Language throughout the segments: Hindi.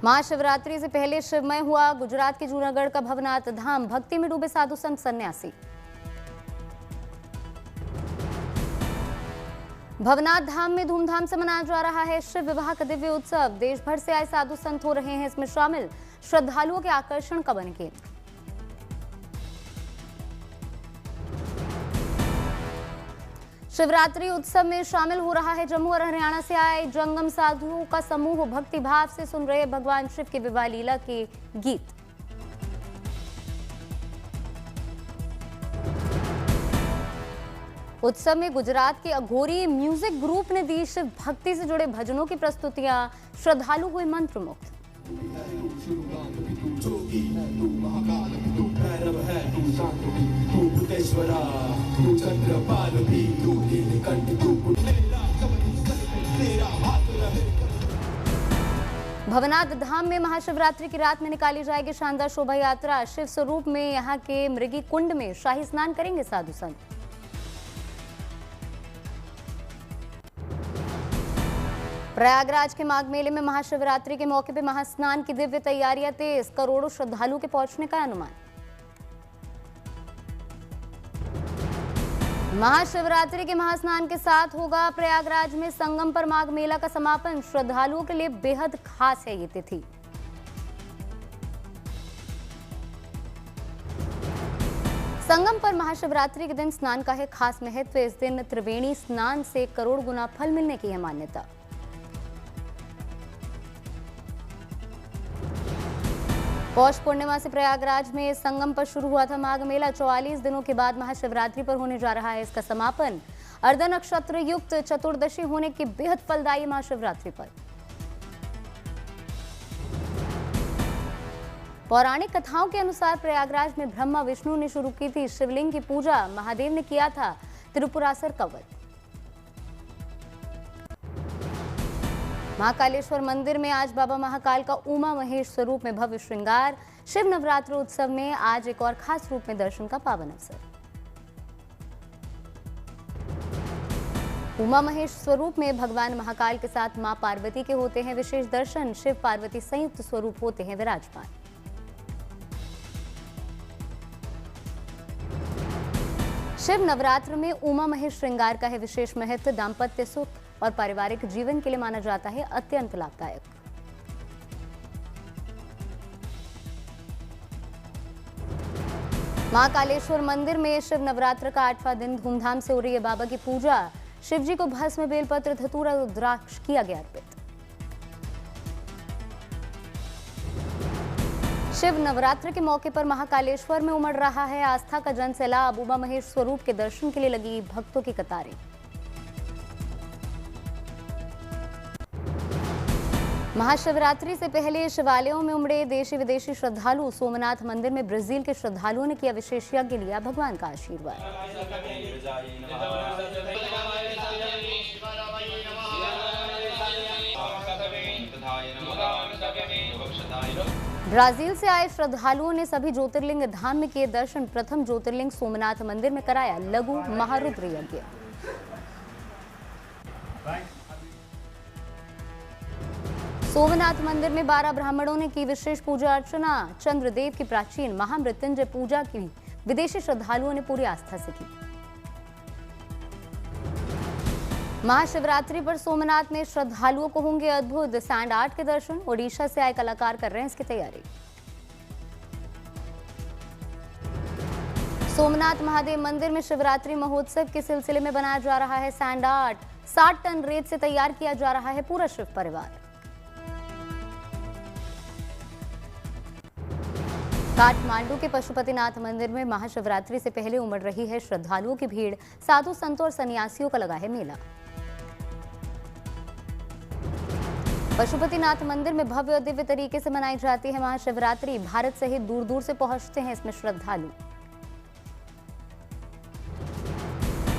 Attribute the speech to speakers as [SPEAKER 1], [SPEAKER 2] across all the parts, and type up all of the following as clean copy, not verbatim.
[SPEAKER 1] महाशिवरात्रि से पहले शिवमय हुआ गुजरात के जूनागढ़ का भवनाथ धाम। भक्ति में डूबे साधु संत सन्यासी। भवनाथ धाम में धूमधाम से मनाया जा रहा है शिव विवाह का दिव्य उत्सव। देश भर से आए साधु संत हो रहे हैं इसमें शामिल। श्रद्धालुओं के आकर्षण का बन केंद्र। शिवरात्रि उत्सव में शामिल हो रहा है जम्मू और हरियाणा से आए जंगम साधुओं का समूह। भक्ति भाव से सुन रहे भगवान शिव की विवाह लीला के गीत। उत्सव में गुजरात के अघोरी म्यूजिक ग्रुप ने दी शिव भक्ति से जुड़े भजनों की प्रस्तुतियां। श्रद्धालु हुए मंत्रमुग्ध। भवनाथ धाम में महाशिवरात्रि की रात में निकाली जाएगी शानदार शोभा यात्रा। शिव स्वरूप में यहाँ के मृगी कुंड में शाही स्नान करेंगे साधु संत। प्रयागराज के माघ मेले में महाशिवरात्रि के मौके पर महास्नान की दिव्य तैयारियां तेज। करोड़ों श्रद्धालुओं के पहुंचने का अनुमान। महाशिवरात्रि के महास्नान के साथ होगा प्रयागराज में संगम पर माघ मेला का समापन। श्रद्धालुओं के लिए बेहद खास है ये तिथि। संगम पर महाशिवरात्रि के दिन स्नान का है खास महत्व। इस दिन त्रिवेणी स्नान से करोड़ गुना फल मिलने की है मान्यता। पौष पूर्णिमा से प्रयागराज में संगम पर शुरू हुआ था माघ मेला। 44 दिनों के बाद महाशिवरात्रि पर होने जा रहा है इसका समापन। अर्ध नक्षत्र युक्त चतुर्दशी होने की बेहद फलदायी महाशिवरात्रि पर। पौराणिक कथाओं के अनुसार प्रयागराज में ब्रह्मा विष्णु ने शुरू की थी शिवलिंग की पूजा। महादेव ने किया था त्रिपुरासुर का वध। महाकालेश्वर मंदिर में आज बाबा महाकाल का उमा महेश स्वरूप में भव्य श्रृंगार। शिव नवरात्र उत्सव में आज एक और खास रूप में दर्शन का पावन अवसर। उमा महेश स्वरूप में भगवान महाकाल के साथ मां पार्वती के होते हैं विशेष दर्शन। शिव पार्वती संयुक्त स्वरूप होते हैं विराजमान। शिव नवरात्र में उमा महेश श्रृंगार का है विशेष महत्व। दाम्पत्य सुख और पारिवारिक जीवन के लिए माना जाता है अत्यंत लाभदायक। महाकालेश्वर मंदिर में शिव नवरात्र का 8वां दिन धूमधाम से हो रही है बाबा की पूजा। शिव जी को भस्म बेलपत्र धतूरा रुद्राक्ष किया गया अर्पित। शिव नवरात्र के मौके पर महाकालेश्वर में उमड़ रहा है आस्था का जन सैलाब। उमा महेश स्वरूप के दर्शन के लिए लगी भक्तों की कतारें। महाशिवरात्रि से पहले शिवालयों में उमड़े देशी विदेशी श्रद्धालु। सोमनाथ मंदिर में ब्राजील के श्रद्धालुओं ने किया विशेष यज्ञ, लिया भगवान का आशीर्वाद। ब्राजील से आए श्रद्धालुओं ने सभी ज्योतिर्लिंग धाम में किए दर्शन। प्रथम ज्योतिर्लिंग सोमनाथ मंदिर में कराया लघु महारुद्र यज्ञ। सोमनाथ मंदिर में 12 ब्राह्मणों ने की विशेष पूजा अर्चना। चंद्रदेव की प्राचीन महामृत्युंजय पूजा की विदेशी श्रद्धालुओं ने पूरी आस्था से की। महाशिवरात्रि पर सोमनाथ में श्रद्धालुओं को होंगे अद्भुत सैंड आर्ट के दर्शन। ओडिशा से आए कलाकार कर रहे हैं इसकी तैयारी। सोमनाथ महादेव मंदिर में शिवरात्रि महोत्सव के सिलसिले में बनाया जा रहा है सैंड आर्ट। 60 टन रेत से तैयार किया जा रहा है पूरा शिव परिवार। काठमांडू के पशुपतिनाथ मंदिर में महाशिवरात्रि से पहले उमड़ रही है श्रद्धालुओं की भीड़। साधु संतों और सन्यासियों का लगा है मेला। पशुपतिनाथ मंदिर में भव्य और दिव्य तरीके से मनाई जाती है महाशिवरात्रि। भारत सहित दूर दूर से पहुंचते हैं इसमें श्रद्धालु।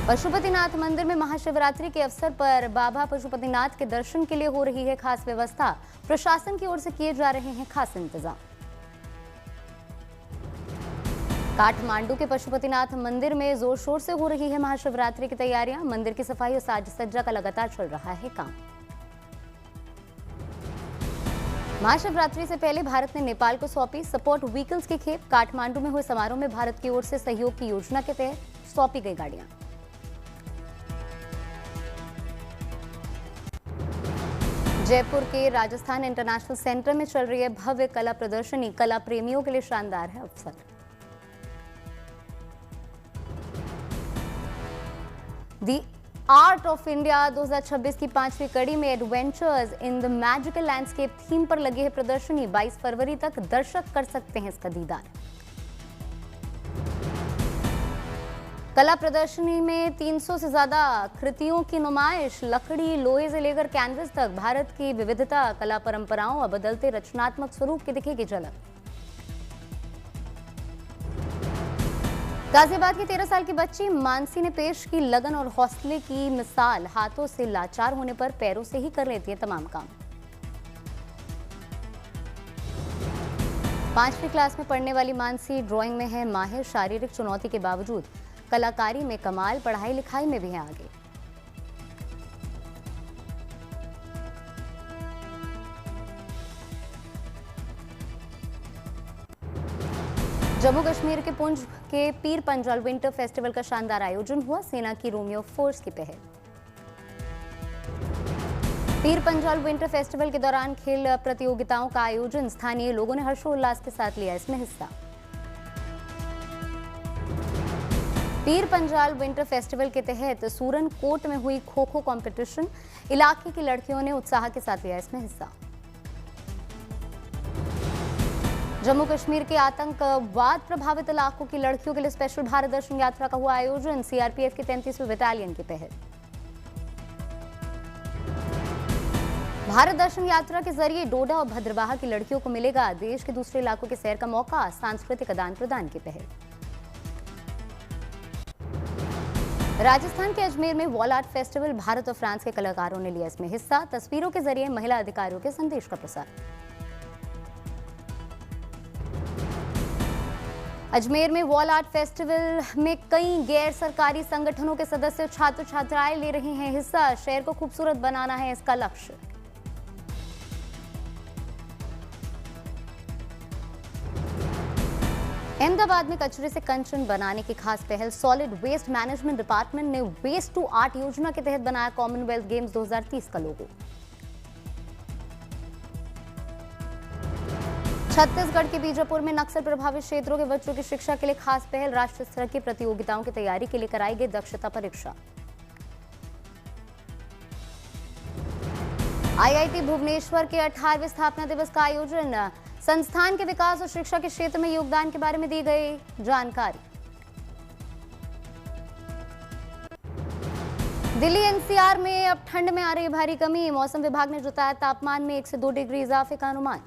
[SPEAKER 1] पशुपतिनाथ मंदिर में महाशिवरात्रि के अवसर पर बाबा पशुपतिनाथ के दर्शन के लिए हो रही है खास व्यवस्था। प्रशासन की ओर से किए जा रहे हैं खास इंतजाम। काठमांडू के पशुपतिनाथ मंदिर में जोर शोर से हो रही है महाशिवरात्रि की तैयारियां। मंदिर की सफाई और साज सज्जा का लगातार चल रहा है काम। महाशिवरात्रि से पहले भारत ने नेपाल को सौंपी सपोर्ट व्हीकल्स की खेप। काठमांडू में हुए समारोह में भारत की ओर से सहयोग की योजना के तहत सौंपी गई गाड़ियां। जयपुर के राजस्थान इंटरनेशनल सेंटर में चल रही है भव्य कला प्रदर्शनी। कला प्रेमियों के लिए शानदार है अवसर। दी आर्ट ऑफ इंडिया 2026 की 5वीं कड़ी में adventures in the magical landscape theme पर लगी है प्रदर्शनी। 22 फरवरी तक दर्शक कर सकते हैं इसका दीदार। कला प्रदर्शनी में 300 से ज्यादा कृतियों की नुमाइश। लकड़ी, लोहे से लेकर कैनवस तक भारत की विविधता, कला परंपराओं और बदलते रचनात्मक स्वरूप की दिखेगी झलक। गाजियाबाद की 13 साल की बच्ची मानसी ने पेश की लगन और हौसले की मिसाल। हाथों से लाचार होने पर पैरों से ही कर लेती है तमाम काम। 5वीं क्लास में पढ़ने वाली मानसी ड्राइंग में है माहिर। शारीरिक चुनौती के बावजूद कलाकारी में कमाल, पढ़ाई लिखाई में भी है आगे। जम्मू कश्मीर के पुंछ के पीर पंजाल विंटर फेस्टिवल का शानदार आयोजन हुआ। सेना की रोमियो फोर्स की पहल। पीर पंजाल विंटर फेस्टिवल के दौरान खेल प्रतियोगिताओं का आयोजन। स्थानीय लोगों ने हर्षोल्लास के साथ लिया इसमें हिस्सा। पीर पंजाल विंटर फेस्टिवल के तहत सूरन कोट में हुई खो खो कंपटीशन। इलाके की लड़कियों ने उत्साह के साथ लिया इसमें हिस्सा। जम्मू कश्मीर के आतंकवाद प्रभावित इलाकों की लड़कियों के लिए स्पेशल भारत दर्शन यात्रा का हुआ आयोजन। सीआरपीएफ की 33वीं बटालियन की पहल। भारत दर्शन यात्रा के जरिए डोडा और भद्रवाह की लड़कियों को मिलेगा देश के दूसरे इलाकों के सैर का मौका। सांस्कृतिक आदान प्रदान की पहल। राजस्थान के अजमेर में वॉल आर्ट फेस्टिवल। भारत और फ्रांस के कलाकारों ने लिया इसमें हिस्सा। तस्वीरों के जरिए महिला अधिकारियों के संदेश का प्रसार। अजमेर में वॉल आर्ट फेस्टिवल में कई गैर सरकारी संगठनों के सदस्य छात्र छात्राएं ले रहे हैं हिस्सा। शहर को खूबसूरत बनाना है इसका लक्ष्य। अहमदाबाद में कचरे से कंचन बनाने की खास पहल। सॉलिड वेस्ट मैनेजमेंट डिपार्टमेंट ने वेस्ट टू आर्ट योजना के तहत बनाया कॉमनवेल्थ गेम्स 2030 का लोगो। छत्तीसगढ़ के बीजापुर में नक्सल प्रभावित क्षेत्रों के बच्चों की शिक्षा के लिए खास पहल। राष्ट्रीय स्तर की प्रतियोगिताओं की तैयारी के लिए कराई गई दक्षता परीक्षा। आईआईटी भुवनेश्वर के 18वें स्थापना दिवस का आयोजन। संस्थान के विकास और शिक्षा के क्षेत्र में योगदान के बारे में दी गई जानकारी। दिल्ली एनसीआर में अब ठंड में आ रही भारी कमी। मौसम विभाग ने जताया तापमान में 1 से 2 डिग्री इजाफे का अनुमान।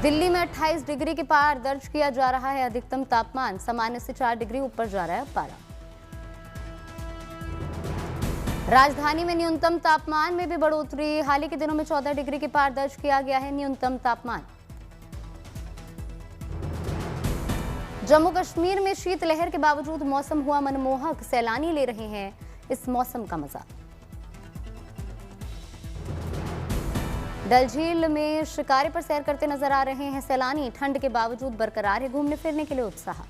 [SPEAKER 1] दिल्ली में 28 डिग्री के पार दर्ज किया जा रहा है अधिकतम तापमान। सामान्य से 4 डिग्री ऊपर जा रहा है पारा। राजधानी में न्यूनतम तापमान में भी बढ़ोतरी। हाल ही के दिनों में 14 डिग्री के पार दर्ज किया गया है न्यूनतम तापमान। जम्मू कश्मीर में शीतलहर के बावजूद मौसम हुआ मनमोहक। सैलानी ले रहे हैं इस मौसम का मजा। डल झील में शिकारे पर सैर करते नजर आ रहे हैं सैलानी। ठंड के बावजूद बरकरार है घूमने फिरने के लिए उत्साह।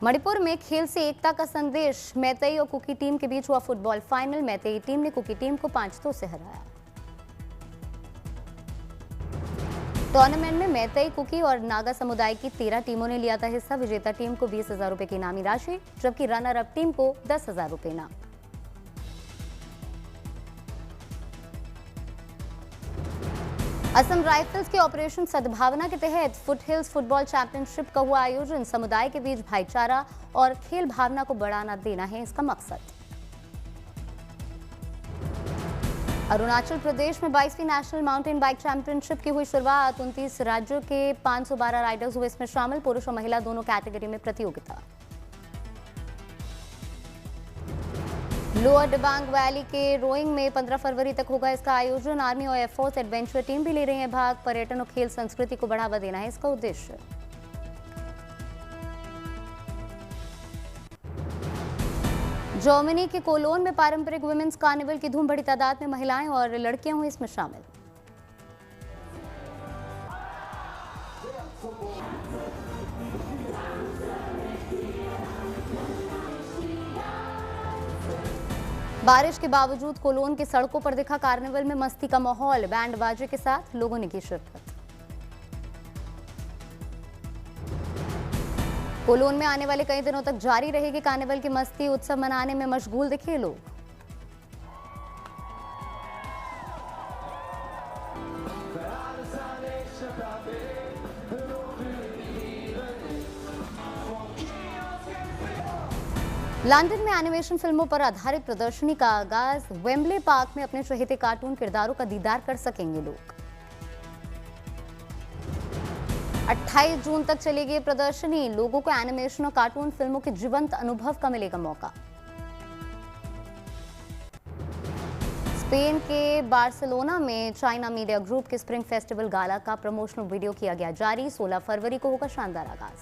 [SPEAKER 1] मणिपुर में खेल से एकता का संदेश। मैतेई और कुकी टीम के बीच हुआ फुटबॉल फाइनल। मैतेई टीम ने कुकी टीम को 5-2 से हराया। टूर्नामेंट में मैतेई, कुकी और नागा समुदाय की 13 टीमों ने लिया था हिस्सा। विजेता टीम को 20,000 रुपए की इनामी राशि, जबकि रनर अप टीम को 10,000 रुपए इनाम। असम राइफल्स के ऑपरेशन सद्भावना के तहत फुट हिल्स फुटबॉल चैंपियनशिप का हुआ आयोजन। समुदाय के बीच भाईचारा और खेल भावना को बढ़ावा देना है इसका मकसद। अरुणाचल प्रदेश में 22वीं नेशनल माउंटेन बाइक चैंपियनशिप की हुई शुरुआत। 29 राज्यों के 512 राइडर्स हुए इसमें शामिल। पुरुष और महिला दोनों कैटेगरी में प्रतियोगिता। लोअर दिबांग वैली के रोइंग में 15 फरवरी तक होगा इसका आयोजन। आर्मी और एयरफोर्स एडवेंचर टीम भी ले रही है भाग। पर्यटन और खेल संस्कृति को बढ़ावा देना है इसका उद्देश्य। जर्मनी के कोलोन में पारंपरिक वुमेन्स कार्निवल की धूम, बड़ी तादाद में महिलाएं और लड़कियां हुई इसमें शामिल। बारिश के बावजूद कोलोन की सड़कों पर दिखा कार्निवल में मस्ती का माहौल, बैंड बाजे के साथ लोगों ने की शिरकत। कोलोन में आने वाले कई दिनों तक जारी रहेगी कार्निवल की मस्ती, उत्सव मनाने में मशगूल दिखे लोग। लंदन में एनिमेशन फिल्मों पर आधारित प्रदर्शनी का आगाज, वेम्बले पार्क में अपने चहेते कार्टून किरदारों का दीदार कर सकेंगे लोग। 28 जून तक चलेगी ये प्रदर्शनी, लोगों को एनिमेशन और कार्टून फिल्मों के जीवंत अनुभव का मिलेगा मौका। स्पेन के बार्सिलोना में चाइना मीडिया ग्रुप के स्प्रिंग फेस्टिवल गाला का प्रमोशनल वीडियो किया गया जारी, 16 फरवरी को होगा शानदार आगाज।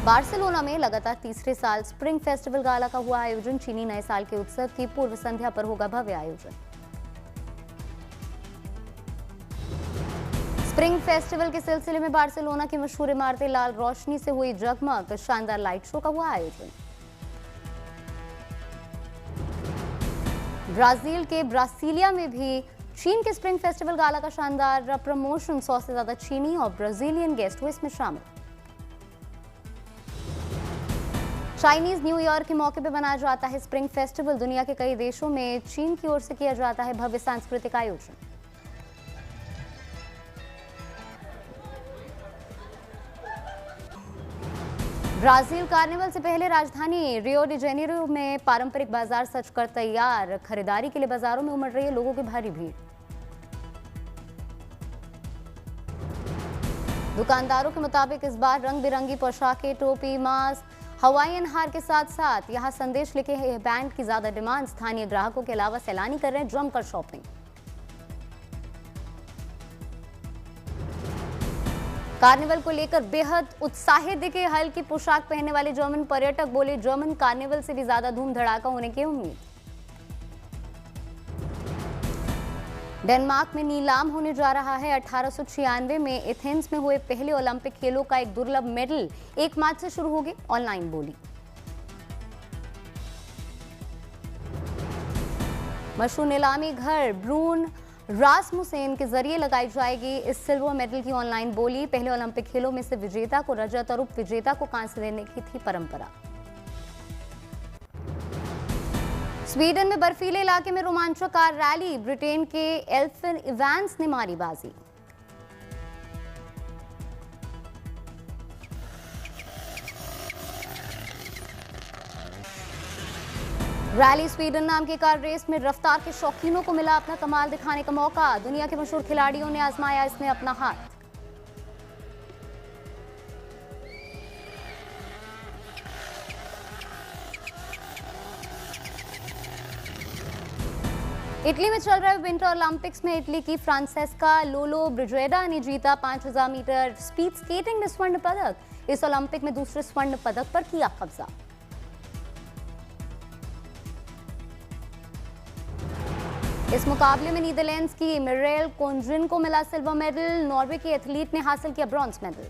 [SPEAKER 1] बार्सिलोना में लगातार तीसरे साल स्प्रिंग फेस्टिवल गाला का हुआ आयोजन, चीनी नए साल के उत्सव की पूर्व संध्या पर होगा भव्य आयोजन। स्प्रिंग फेस्टिवल के सिलसिले में बार्सिलोना की मशहूर इमारतें लाल रोशनी से हुई जगमग, शानदार लाइट शो का हुआ आयोजन। ब्राजील के ब्रासीलिया में भी चीन के स्प्रिंग फेस्टिवल गाला का शानदार प्रमोशन, 100 से ज्यादा चीनी और ब्राजीलियन गेस्ट हुए इसमें शामिल। चाइनीज न्यू ईयर के मौके पर मनाया जाता है स्प्रिंग फेस्टिवल, दुनिया के कई देशों में चीन की ओर से किया जाता है भव्य सांस्कृतिक आयोजन। ब्राजील कार्निवल से पहले राजधानी रियो डी जेनेरो में पारंपरिक बाजार सज कर तैयार, खरीदारी के लिए बाजारों में उमड़ रही है लोगों की भारी भीड़। दुकानदारों के मुताबिक इस बार रंग बिरंगी पोशाकें, टोपी, मास्क, हवाईयन हार के साथ साथ यहां संदेश लिखे हैं बैंड की ज्यादा डिमांड, स्थानीय ग्राहकों के अलावा सैलानी कर रहे हैं जमकर शॉपिंग। कार्निवल को लेकर बेहद उत्साहित दिखे हल्की पोशाक पहनने वाले जर्मन पर्यटक, बोले जर्मन कार्निवल से भी ज्यादा धूम धड़ाका होने की उम्मीद। डेनमार्क में नीलाम होने जा रहा है 1896 में एथेंस में हुए पहले ओलंपिक खेलों का एक दुर्लभ मेडल, 1 मार्च से शुरू होगी ऑनलाइन बोली। मशहूर नीलामी घर ब्रून रासमुसेन के जरिए लगाई जाएगी इस सिल्वर मेडल की ऑनलाइन बोली। पहले ओलंपिक खेलों में से विजेता को रजत और उप विजेता को कांस्य देने की थी परंपरा। स्वीडन में बर्फीले इलाके में रोमांचकार रैली, ब्रिटेन के एल्फिन इवांस ने मारी बाजी। रैली स्वीडन नाम की कार रेस में रफ्तार के शौकीनों को मिला अपना कमाल दिखाने का मौका, दुनिया के मशहूर खिलाड़ियों ने आजमाया इसमें अपना हाथ। इटली में चल रहे विंटर ओलंपिक्स में इटली की फ्रांसेस्का लोलो ब्रिजेडा ने जीता 5000 मीटर स्पीड स्केटिंग में स्वर्ण पदक, इस ओलंपिक में दूसरे स्वर्ण पदक पर किया कब्जा। इस मुकाबले में नीदरलैंड्स की मिरेल कोंजिन को मिला सिल्वर मेडल, नॉर्वे की एथलीट ने हासिल किया ब्रॉन्ज मेडल।